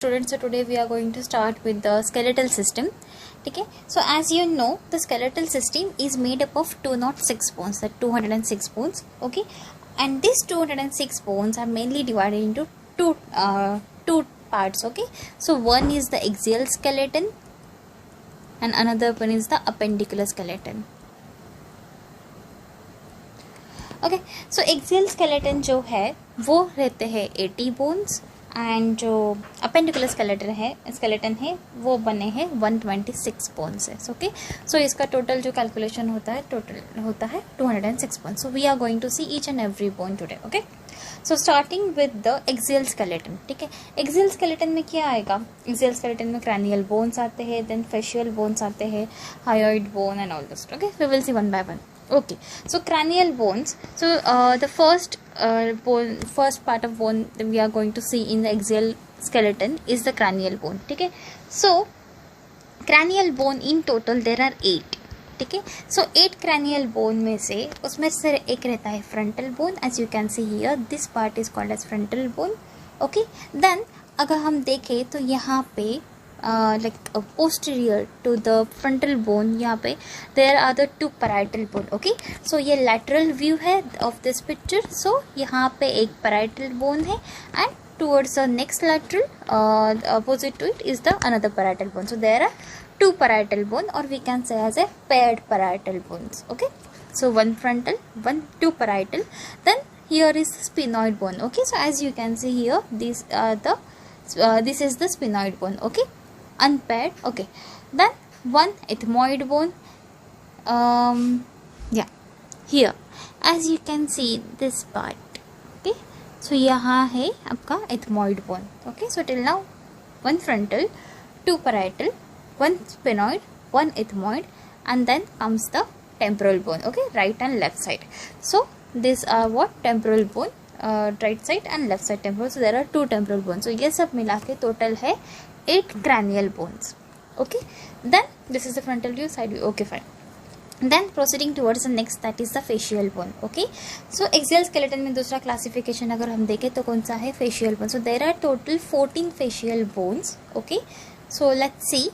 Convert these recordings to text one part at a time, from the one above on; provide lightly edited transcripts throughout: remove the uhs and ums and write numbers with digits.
Students, so today we are going to start with the skeletal system. Okay, so as you know, the skeletal system is made up of 206 bones, that 206 bones. Okay, and these 206 bones are mainly divided into two parts. Okay, so one is the axial skeleton and another one is the appendicular skeleton. Okay, so axial skeleton जो है वो रहते हैं 80 bones and जो appendicular skeleton है वो बने हैं 126 बोन्स से. ओके, सो इसका टोटल जो कैलकुलेशन होता है 206 bones. So we are going to see each and every bone today. Okay, so starting with the axial skeleton. ठीक है, एक्सियल स्केलेटन में क्या आएगा? एक्सियल स्केलेटन में क्रैनियल बोन्स आते हैं, देन फेशियल बोन्स आते हैं, hyoid bone and all this. Okay, we will see one by one. Okay, so cranial bones. So the first part of bone that we are going to see in the axial skeleton is the cranial bone. ठीक है, so cranial bone in total there are 8. ठीक है, so 8 cranial bone में से उसमें से एक रहता है frontal bone. As you can see here, this part is called as frontal bone. Okay, then अगर हम देखें तो यहाँ पे posterior to the frontal bone, यहाँ पे there are the two parietal bone. Okay, so ये lateral view है of this picture. So यहाँ पे एक parietal bone है and towards the next lateral opposite to it is the another parietal bone. So there are two parietal bone, or we can say as a paired parietal bones. Okay, so one frontal, two parietal. Then here is sphenoid bone. Okay, so as you can see here, this is the sphenoid bone. Okay, unpaired. Okay, then one ethmoid bone. Yeah, here as you can see this part. Okay, so यहाँ है आपका ethmoid bone. Okay, so till now one frontal, two parietal, one sphenoid, one ethmoid, and then comes the temporal bone. Okay, right and left side. So these are what? Temporal bone, right side and left side temporal. So there are two temporal bones. So ये सब मिला के total है 8 cranial bones. Okay, then this is the frontal view, side view. Okay, fine. Then proceeding towards the next, that is the facial bone. Okay, so axial skeleton में दूसरा classification अगर हम देखें तो कौन सा है? Facial bone. So there are total 14 facial bones. Okay, so let's see.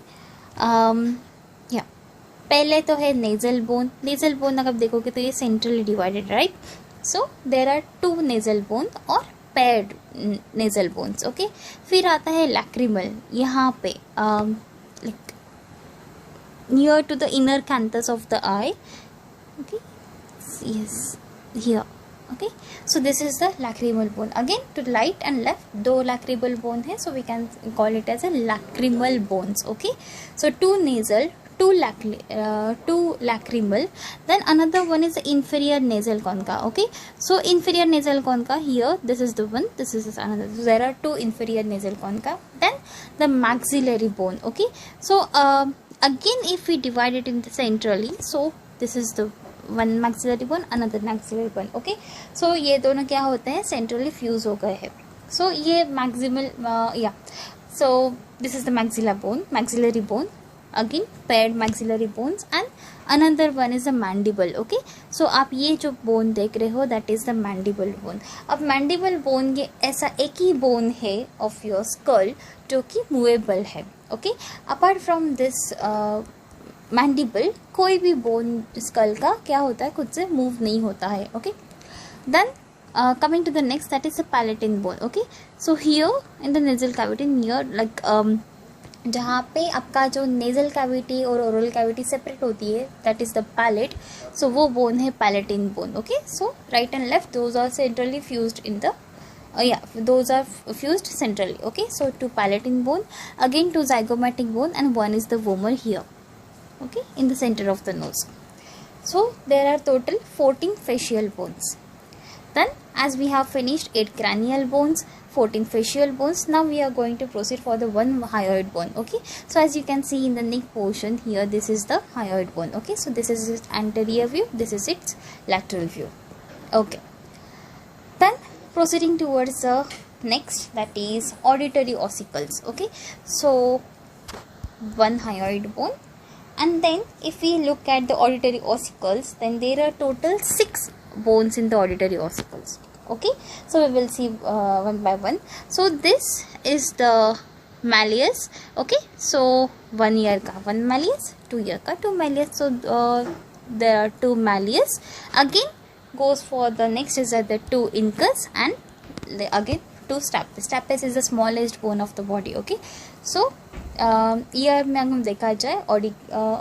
Yeah, पहले तो है nasal bone. Nasal bone अगर देखोगे तो ये centrally divided, right? So there are two nasal bone और paired nasal bones. Okay, फिर आता है lacrimal. यहाँ पे like near to the inner canthus of the eye. Okay, yes, here. Okay, so this is the lacrimal bone. Again to right and left दो lacrimal bone है, so we can call it as a lacrimal bones. Okay, so two nasal, two lacrimal. Then another one is the inferior nasal concha. Okay, so inferior nasal concha, here this is the one, this is another. So there are two inferior nasal concha. Then the maxillary bone. Okay, so again if we divide it into centrally, so this is the one maxillary bone, another maxillary bone. Okay, so ये दोनों क्या होते हैं? Centrally fuse हो गए हैं. So ये maximal, yeah, so this is the maxillary bone. Again paired maxillary bones, and another one is the mandible. Okay, so आप ये जो bone देख रहे हो, that is the mandible bone. अब mandible bone ये ऐसा एक ही bone है of your skull जो कि movable है. Okay, apart from this mandible कोई भी bone skull का क्या होता है? खुद से move नहीं होता है. Okay, then coming to the next, that is the palatine bone. Okay, so here in the nasal cavity, near like जहाँ पे आपका जो नेजल कैविटी और ओरल कैविटी सेपरेट होती है, that is the palate. So वो बोन है palatine bone. Okay, so right and left those are centrally fused in the those are fused centrally. Okay, so two palatine bone, again two zygomatic bone, and one is the vomer here. Okay, in the center of the nose. So there are total 14 facial bones. Then as we have finished 8 cranial bones, 14 facial bones, now we are going to proceed for the one hyoid bone. Okay, so as you can see in the neck portion here, this is the hyoid bone. Okay, so this is its anterior view, this is its lateral view. Okay, then proceeding towards the next, that is auditory ossicles. Okay, so one hyoid bone, and then if we look at the auditory ossicles, then there are total 6 bones in the auditory ossicles. Okay, so we will see one by one. So this is the malleus. Okay, so 1 year का 1 malleus, 2 year का 2 malleus. So there are 2 malleus. Again goes for the next is the 2 incus and again 2 stapes. Stapes is the smallest bone of the body. Okay, so year में अगर हम देखा जाए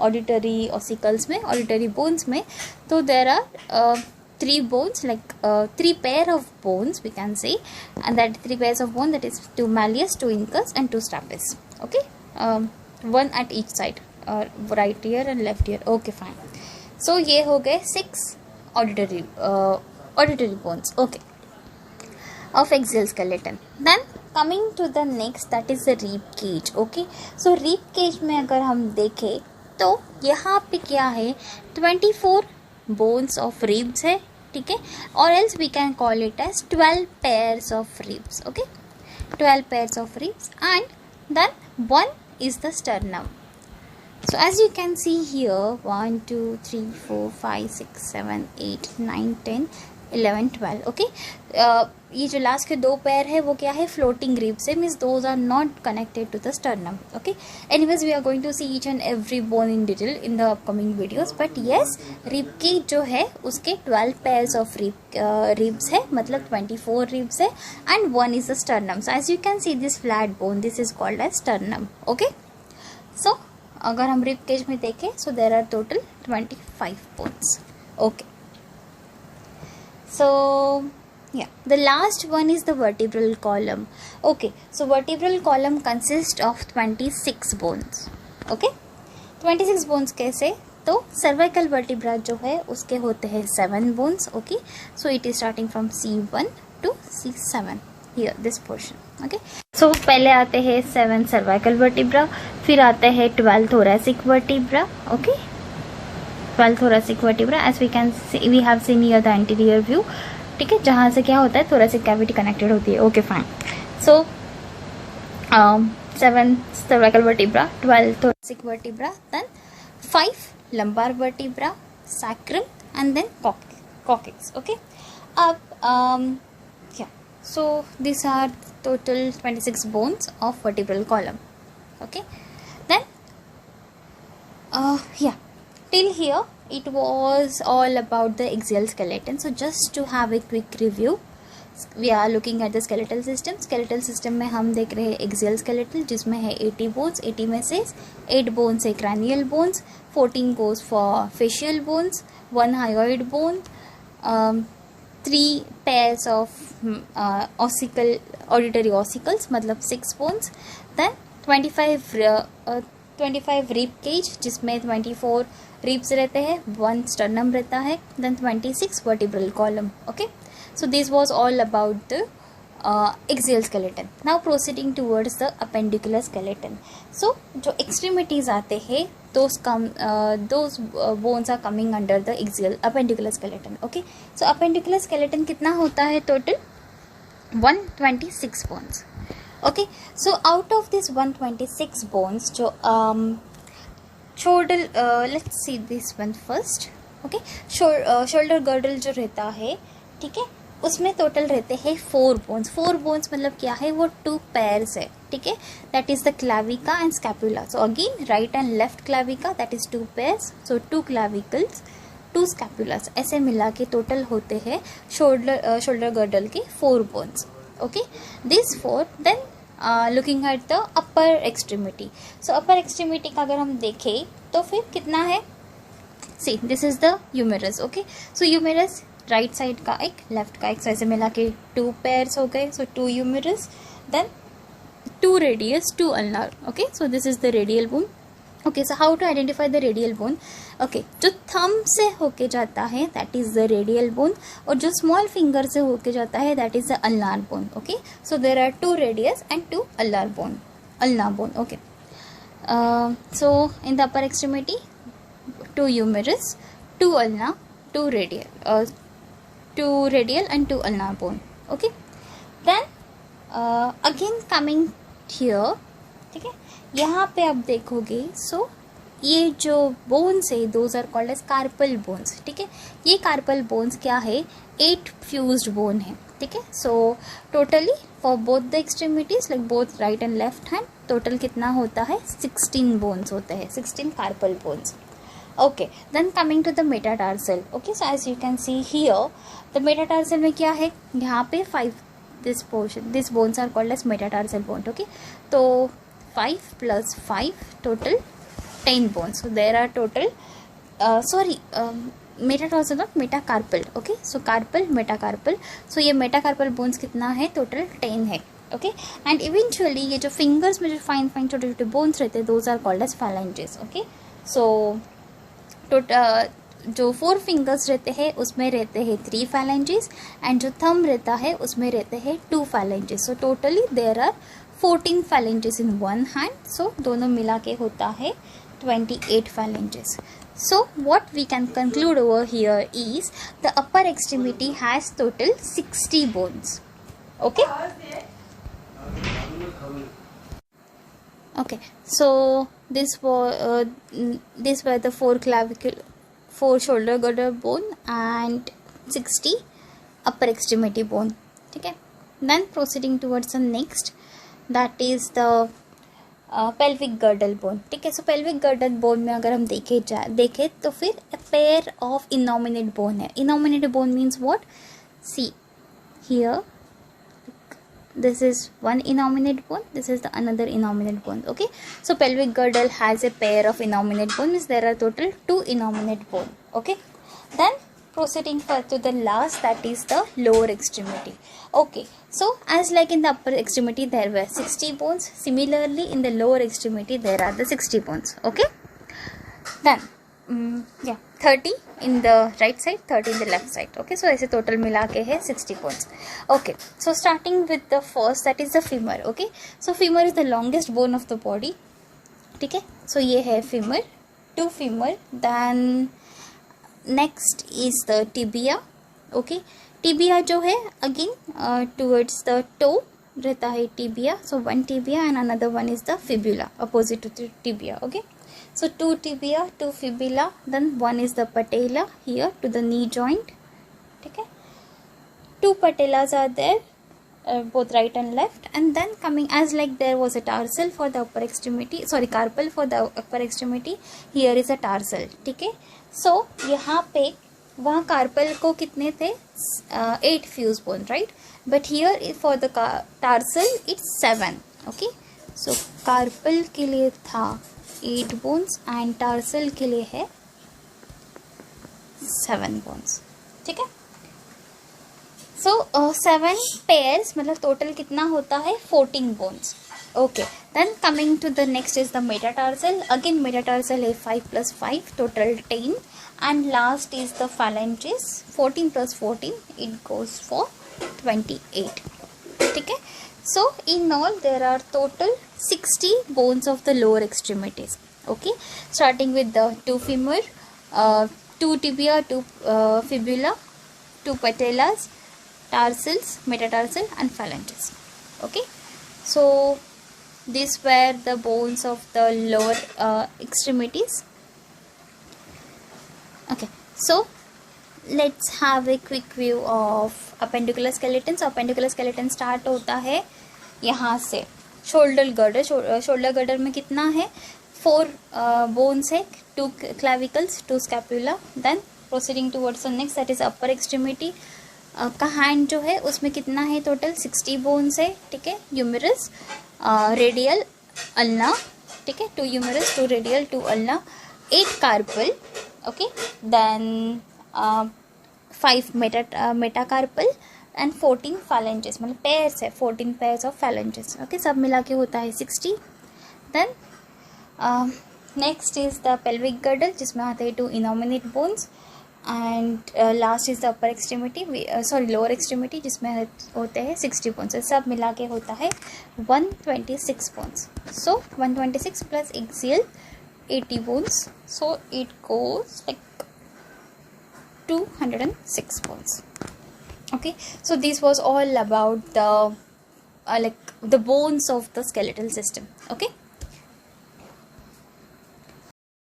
auditory ossicles में, auditory bones में, तो there are 3 bones, like 3 pair of bones we can say, and that 3 pairs of bone, that is 2 malleus, 2 incus and 2 stapes. Okay, 1 at each side, right ear and left ear. Okay, fine. So ये हो गए 6 auditory bones. Okay, of axial skeleton. Then coming to the next, that is the rib cage. Okay, so rib cage में अगर हम देखें तो यहाँ पे क्या है, 24 bones of ribs है, ठीक है, or else we can call it as 12 pairs of ribs. Okay, 12 pairs of ribs, and then 1 is the sternum. So as you can see here, 1 2 3 4 5 6 7 8 9 10 11 12. Okay, ये जो लास्ट के 2 पैर है वो क्या है, फ्लोटिंग रिब्स है, means those are not connected to the sternum. Okay, anyways we are going to see each and every bone in detail in the upcoming videos. But yes, rib की जो है उसके 12 पेयर्स ऑफ रिब्स है, मतलब 24 ribs है, and 1 is the sternum. So as you can see this flat bone, this is called as sternum. Okay, so अगर हम rib cage में देखें, so there are total 25 bones. Okay, so yeah, the last one is the vertebral column. Okay, so vertebral column consists of 26 bones. Okay, 26 bones कैसे, तो cervical vertebra जो है उसके होते हैं 7 bones. Okay, so it is starting from C1 to C7 here, this portion. Okay, so पहले आते हैं 7 cervical vertebra, फिर आते हैं 12 thoracic vertebra. Okay, 12 thoracic vertebra, as we can see, we have seen here the anterior view. ठीक है, जहाँ से क्या होता है, thoracic cavity connected होती है. Okay, fine. So 7 cervical vertebra, 12 thoracic vertebra, then 5 lumbar vertebra, sacrum, and then coccyx. Okay, yeah, so these are total 26 bones of vertebral column. Okay, then yeah, till here it was all about the axial skeleton. So just to have a quick review, we are looking at the skeletal system. Skeletal system में हम देख रहे हैं axial skeleton, जिसमें है 80 bones. 80 में से 8 bones है cranial bones, 14 goes for facial bones, 1 hyoid bone, 3 pairs of auditory ossicles, मतलब 6 bones, then 25 rib cage, जिसमें 24 ribs रहते हैं, 1 sternum रहता है, then 26 vertebral column. Okay, so this was all about the axial skeleton. Now proceeding towards the appendicular skeleton. So जो extremities आते हैं, those bones are coming under the appendicular skeleton. Okay, so appendicular skeleton कितना होता है total? 126 bones. Okay, so out of this 126 bones, जो shoulder, let's see this one first. Okay, shoulder girdle जो रहता है, ठीक है, उसमें टोटल रहते हैं 4 bones. 4 bones मतलब क्या है, वो 2 pairs है, ठीक है, that is the clavica and scapula. So again right and left clavica, that is 2 pairs, so 2 clavicles, 2 scapulas, ऐसे मिला के टोटल होते हैं shoulder girdle के 4 bones. Okay, these 4. Then looking at the upper extremity. So upper extremity का अगर हम देखें तो फिर कितना है, see this is the humerus. Okay, so humerus right side का एक, लेफ्ट का एक, so ऐसे मिला के 2 pairs हो गए. So 2 humerus, then 2 radius, 2 ulnar. Okay, so this is the radial bone. Okay, so how to identify the radial bone? Okay, जो thumb से होके जाता है that is the radial bone, और जो small finger से होके जाता है that is the ulnar bone. Okay, so there are 2 radius and 2 ulnar bone. Okay, so in the upper extremity, 2 humerus, 2 ulnar, 2 radial and 2 ulnar bone. Okay, then again coming here, ठीक है, यहाँ पे आप देखोगे, सो ये जो बोन्स है those are called as carpal bones. ठीक है, ये कार्पल बोन्स क्या है, 8 फ्यूज्ड बोन है. ठीक है, so totally for both the extremities like both right and left hand total कितना होता है 16 बोन्स होते हैं, 16 carpal bones. Okay, then coming to the metatarsal. Okay, so as you can see here, the metatarsal में क्या है, यहाँ पे 5, this portion, these bones are called as metatarsal bone. Okay, तो 5 plus 5 total 10 bones. So there are total metatarsal not metacarpal. Okay, so carpal, metacarpal. So ये metacarpal bones कितना है, total 10 है. ओके, एंड इवेंचुअली ये जो fingers में जो fine fine छोटे छोटे बोन्स रहते हैं, those are called as phalanges. Okay, so जो 4 फिंगर्स रहते हैं उसमें रहते हैं 3 phalanges एंड जो थंब रहता है उसमें रहते हैं 2 phalanges. So totally there are 14 phalanges in one hand. So दोनों मिला के होता है 28 phalanges. So what we can conclude over here is the upper extremity has total 60 bones. Okay. Okay, so these were the 4 clavicle, 4 shoulder girdle bone and 60 upper extremity bone. Okay, then proceeding towards the next, that is the pelvic girdle bone. ठीक है, so pelvic girdle bone में अगर हम देखें तो फिर a pair of innominate bone है. Innominate bone means what? See here, this is one innominate bone, this is the another innominate bone. Okay, so pelvic girdle has a pair of innominate bone, means there are total 2 innominate bone. Okay, then proceeding further to the last, that is the lower extremity. Okay, so as like in the upper extremity there were 60 bones, similarly in the lower extremity there are the 60 bones. Okay, then 30 in the right side, 30 in the left side. Okay, so ऐसे total मिला के है 60 bones. Okay, so starting with the first, that is the femur. Okay, so femur is the longest bone of the body. ठीक है, so ये है femur, 2 femur. Then next is the tibia. Okay, tibia जो है again towards the toe रहता है tibia. So one tibia and another one is the fibula, opposite to the tibia. Okay, so 2 tibia, 2 fibula, then one is the patella here to the knee joint. Okay, 2 patellas are there, both right and left. And then coming, as like there was a tarsal for the upper extremity, sorry, carpal for the upper extremity, here is a tarsal. ठीक है, so यहाँ पे वहाँ carpal को कितने थे, 8 fuse bone, right? But here for the tarsal it's 7. Okay, so carpal के लिए था 8 bones and tarsal के लिए है 7 bones. ठीक है, so 7 pairs मतलब total कितना होता है 14 bones. Okay, then coming to the next is the metatarsal. Again metatarsal है 5 plus 5 total 10 and last is the phalanges, 14 plus 14 it goes for 28. ठीक है, so in all there are total 60 bones of the lower extremities. Okay, starting with the 2 femur, 2 tibia, 2 fibula, 2 patellas, tarsals, metatarsal and phalanges. Okay, so these were the bones of the lower extremities. Okay, so let's have a quick view of appendicular skeleton. So appendicular skeleton start होता है यहाँ से shoulder girder. shoulder girder में कितना है 4 bones है, 2 clavicles, 2 scapula. Then proceeding towards the next, that is upper extremity का hand जो है उसमें कितना है total 60 bones है. ठीक है, humerus, radial, ulna. ठीक है, 2 humerus, 2 radial, 2 ulna, 8 carpal. Okay, then 5 metacarpal and 14 phalanges, मतलब pairs है, 14 pairs of phalanges. Okay, सब मिला के होता है 60. Then next is the pelvic girdle जिसमें आते हैं 2 innominate bones and last is the upper extremity, lower extremity जिसमें होते हैं 60 bones. सब मिला के होता है 126 bones. So 126 plus axial 80 bones, so it goes like 206 bones. Okay, so this was all about the like the bones of the skeletal system. Okay.